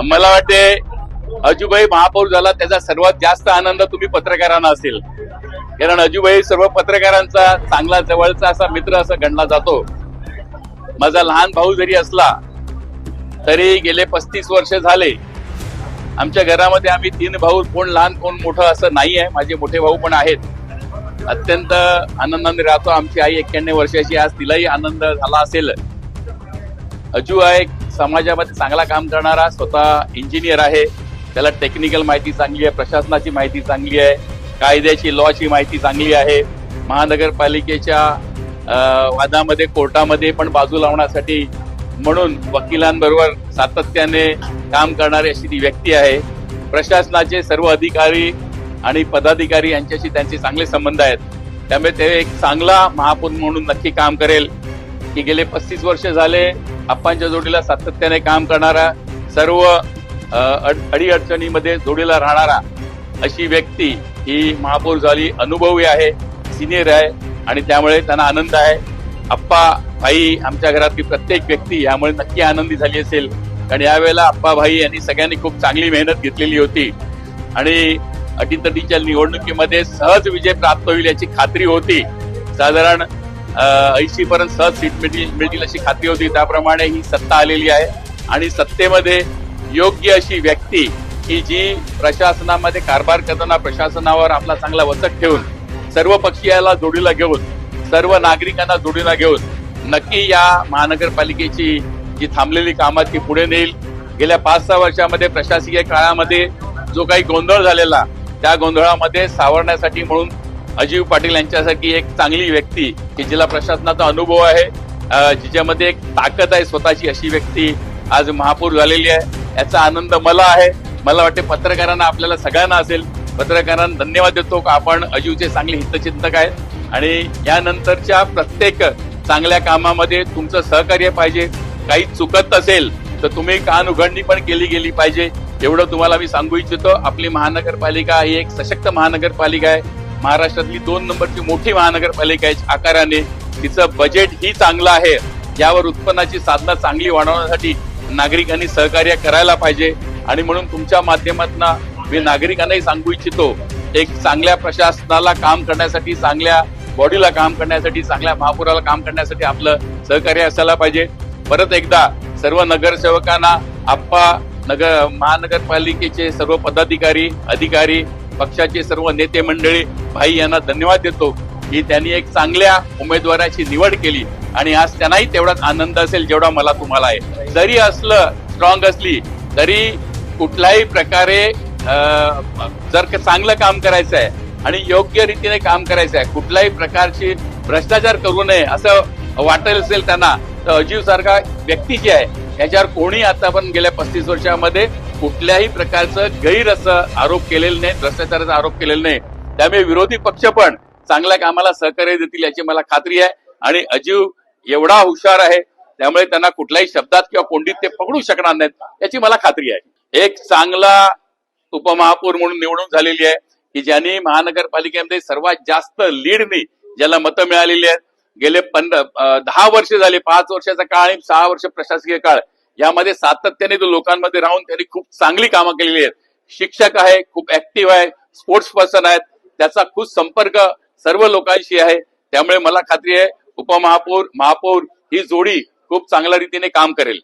मला वाटते अजूभाई महापौर झाला त्याचा सर्वात जास्त आनंद तुम्ही पत्रकारांना असेल, कारण अजूभाई सर्व पत्रकारांचा चांगला जवळचा असा मित्र असं गणला जातो. माझा लहान भाऊ जरी असला तरी गेले 35 वर्ष झाले आमच्या घरामध्ये आम्ही 3 भाऊ, कोण लहान कोण मोठं असं नाही आहे. माझे मोठे भाऊ पण आहेत. अत्यंत आनंदाने राहतो. आमची आई 91 वर्षाची, आज तिलाही आनंद झाला असेल. अजू हा एक समाजामध्ये चांगला काम करणारा, स्वतः इंजिनियर आहे. त्याला टेक्निकल माहिती चांगली आहे, प्रशासनाची माहिती चांगली आहे, कायद्याची लॉची माहिती चांगली आहे. महानगरपालिकेच्या वादामध्ये कोर्टामध्ये पण बाजू लावण्यासाठी म्हणून वकिलांबरोबर सातत्याने काम करणारी अशी ती व्यक्ती आहे. प्रशासनाचे सर्व अधिकारी आणि पदाधिकारी यांच्याशी त्यांचे चांगले संबंध आहेत. त्यामुळे ते एक चांगला महापौर म्हणून नक्की काम करेल. की गेले 35 वर्ष झाले आप्पांच्या जोडीला सातत्याने काम करणारा, सर्व अडीअडचणीमध्ये जोडीला राहणारा अशी व्यक्ती ही महापौर झाली. अनुभवी आहे, सिनियर आहे आणि त्यामुळे त्यांना आनंद आहे. आप्पा भाई आमच्या घरातली प्रत्येक व्यक्ती यामुळे नक्की आनंदी झाली असेल. कारण यावेळेला आप्पा भाई यांनी सगळ्यांनी खूप चांगली मेहनत घेतलेली होती आणि अटीतटीच्या निवडणुकीमध्ये सहज विजय प्राप्त होईल याची खात्री होती. साधारण 80 पर्यंत सहज सीट मिळतील अशी खात्री होती. त्याप्रमाणे ही सत्ता आलेली आहे आणि सत्तेमध्ये योग्य अशी व्यक्ती की जी प्रशासनामध्ये कारभार करताना प्रशासनावर आपला चांगला वचक ठेवून, सर्व पक्षीयाला जोडीला घेऊन, सर्व नागरिकांना जोडीला घेऊन नक्की या महानगरपालिकेची जी थांबलेली कामात ती पुढे नेईल. गेल्या 5-6 वर्षामध्ये प्रशासकीय काळामध्ये जो काही गोंधळ झालेला, त्या गोंधळामध्ये सावरण्यासाठी म्हणून अजीव पाटील यांच्यासारखी एक चांगली व्यक्ती की जिला प्रशासनाचा अनुभव आहे, जिच्यामध्ये एक ताकद आहे स्वतःची, अशी व्यक्ती आज महापौर झालेली आहे. याचा आनंद मला आहे. मला वाटते पत्रकारांना, आपल्याला सगळ्यांना असेल. पत्रकारांना धन्यवाद देतो की आपण अजीवचे चांगले हितचिंतक आहेत आणि यानंतरच्या प्रत्येक चांगल्या कामामध्ये तुमचं सहकार्य पाहिजे. काही चुकत असेल तर तुम्ही कान उघडणी पण केली गेली पाहिजे, एवढं तुम्हाला मी सांगू इच्छितो. आपली महानगरपालिका ही एक सशक्त महानगरपालिका आहे. महाराष्ट्रातली 2 नंबरची मोठी महानगरपालिका आहे आकाराने. तिचं बजेट ही चांगलं आहे. यावर उत्पन्नाची साधनं चांगली वाढवण्यासाठी नागरिकांनी सहकार्य करायला पाहिजे आणि म्हणून तुमच्या माध्यमातून मी नागरिकांनाही सांगू इच्छितो, एक चांगल्या प्रशासनाला काम करण्यासाठी, चांगल्या बॉडीला काम करण्यासाठी, चांगल्या महापौराला काम करण्यासाठी आपलं सहकार्य असायला पाहिजे. परत एकदा सर्व नगरसेवकांना, आप्पा महानगरपालिकेचे सर्व पदाधिकारी, अधिकारी, पक्षाचे सर्व नेते मंडळी, भाई यांना धन्यवाद देतो की त्यांनी एक चांगल्या उमेदवाराची निवड केली आणि आज त्यांनाही तेवढाच आनंद असेल जेवढा मला तुम्हाला आहे. जरी असलं, स्ट्रॉंग असली तरी कुठल्याही प्रकारे जर चांगलं काम करायचं आहे आणि योग्य रीतीने काम करायचं आहे, कुठल्याही प्रकारची भ्रष्टाचार करू नये असं वाटत असेल त्यांना, तर अजीव सारखा व्यक्ती जी आहे याच्यावर कोणी आता पण गेल्या 35 वर्षामध्ये कुठल्याही प्रकारचं गैर असं आरोप केलेलं नाही, भ्रष्टाचाराचा आरोप केलेला नाही. त्यामुळे विरोधी पक्ष पण चांगल्या कामाला सहकार्य देतील याची मला खात्री आहे आणि अजीव एवढा हुशार आहे त्यामुळे त्यांना कुठल्याही शब्दात किंवा कोंडीत ते पकडू शकणार नाहीत याची मला खात्री आहे. एक चांगला उपमहापौर म्हणून निवडून झालेली आहे की ज्यांनी महानगरपालिकेमध्ये सर्वात जास्त लीडनी ज्याला मतं मिळालेली आहेत. गेले 10 वर्ष झाले, 5 वर्षाचा काळ आणि 6 वर्ष प्रशासकीय काळ, यामध्ये सातत्याने तो लोकांमध्ये राहून त्यांनी खूप चांगली कामं केलेली आहेत. शिक्षक आहे, खूप ऍक्टिव्ह आहे, स्पोर्ट्स पर्सन आहेत, त्याचा खूप संपर्क सर्व लोकांशी आहे. त्यामुळे मला खात्री आहे उपमहापौर, महापौर ही जोडी खूप चांगल्या रीतीने काम करेल.